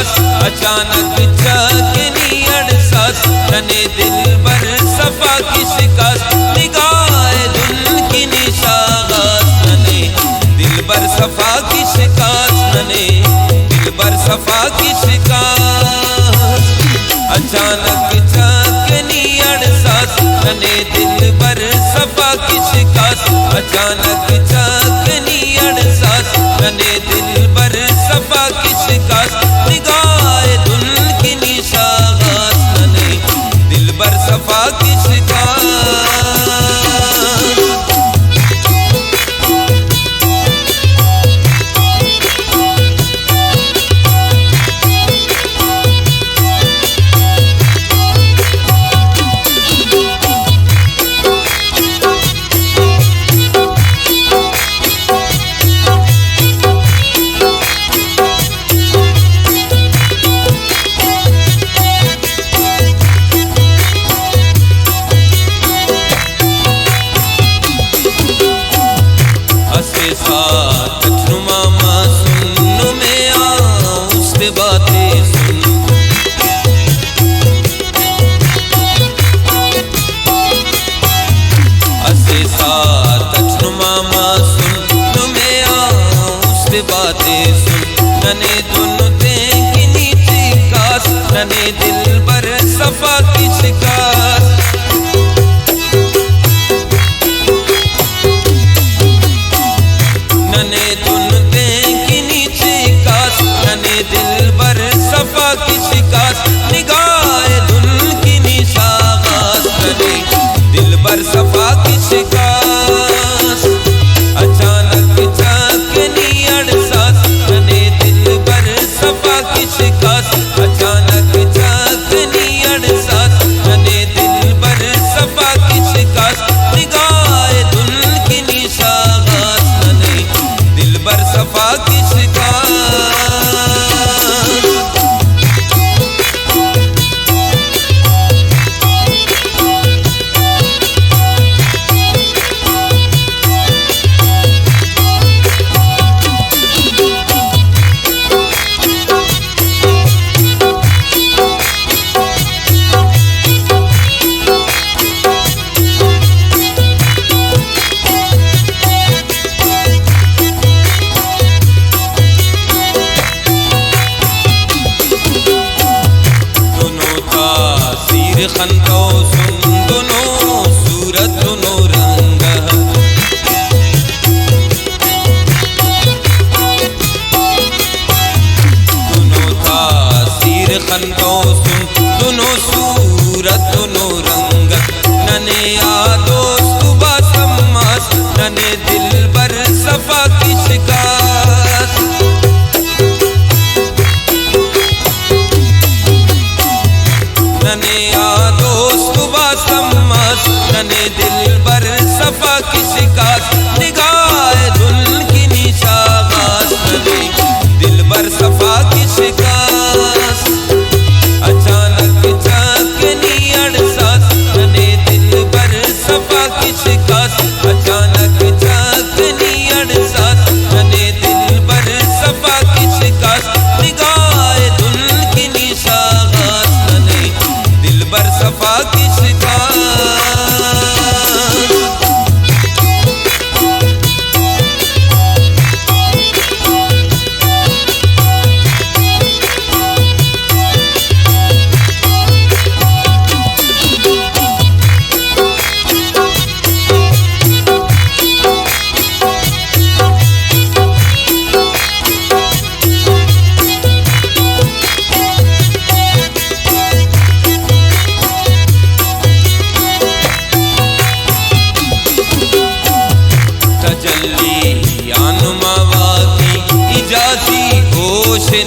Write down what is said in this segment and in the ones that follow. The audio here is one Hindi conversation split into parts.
शिकास अचानक चकनी अड़सास नने दिल बर सफा की शिकास निगाह धुन की निशागास नने दिल बर सफा की शिकास नने दिल बर सफा की शिकास अचानक चकनी अड़सास नने दिल बर सफा की शिकास अचानक चकनी अड़सास नने दिल बर सफा की शिकास निगाह धुन की निशागास नने दिल बर सफा की शिकास बातें सुन नने दोनों की नीचे कास नने दिल बर सफा की शिकास नने दोनों की नीचे कास नने दिल बर सफा की शिकास निगाह धुन की निशागास नने दिल बर सफा की शिकास अचानक चकनी अड़सास नने दिल बर सफा की शिकास अचानक चकनी अड़सास नने दिल बर सफा की शिकास निगाह धुन की निशागास नने दिल बर सफा की शिकास खंदो सुन दोनों सूरत दोनों रंग दोनों तासीर खंदो सुन दोनों सूरत दोनों रंग नने दोस्त बासमास नने दिल बर सफा की शिकास नने दोस्त बासमास नने दिल बर सफा की शिकास निगाह धुन की निशागास नने दिल बर सफा की शिकास अचानक चकनी अड़सास नने दिल बर सफा की शिकास अचानक चकनी अड़सास नने दिल बर सफा की शिकास निगाह धुन की निशागास नने दिल बर सफा की शिकास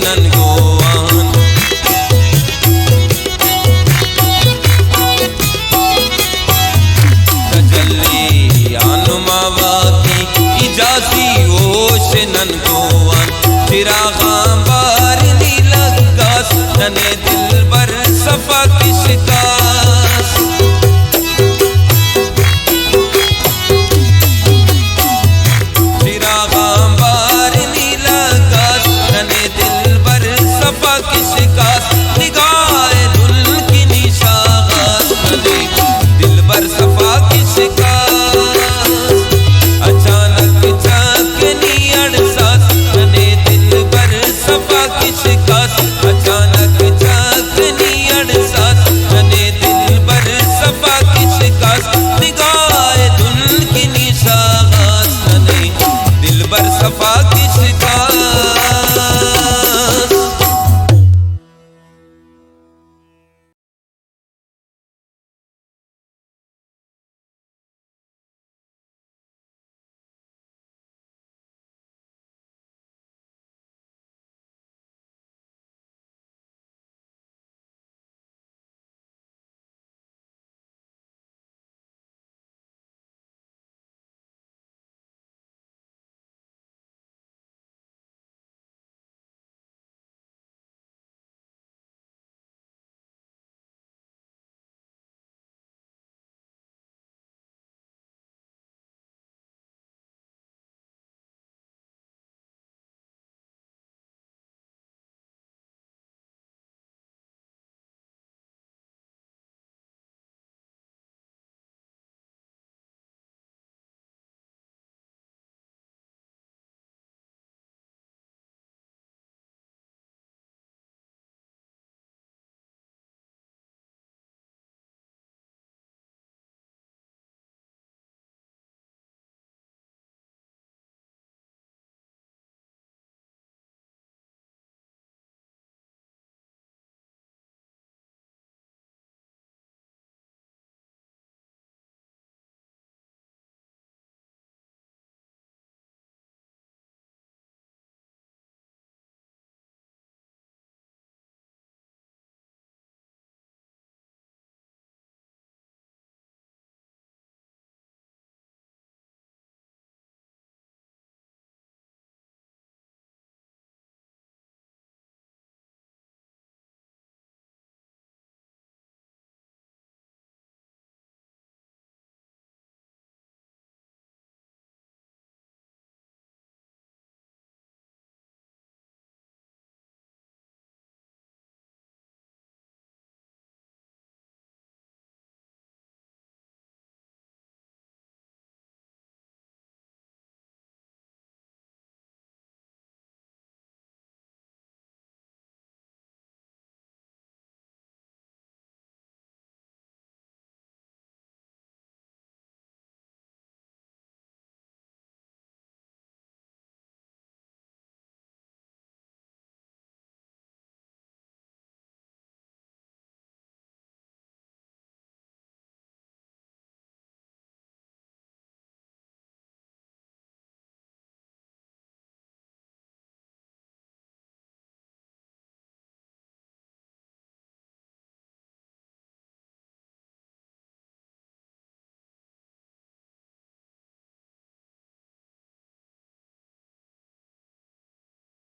नन गोवान तजल्ली आनुमावा की इजाजी ओश नन गोवान चिरागां बार नीलगास नने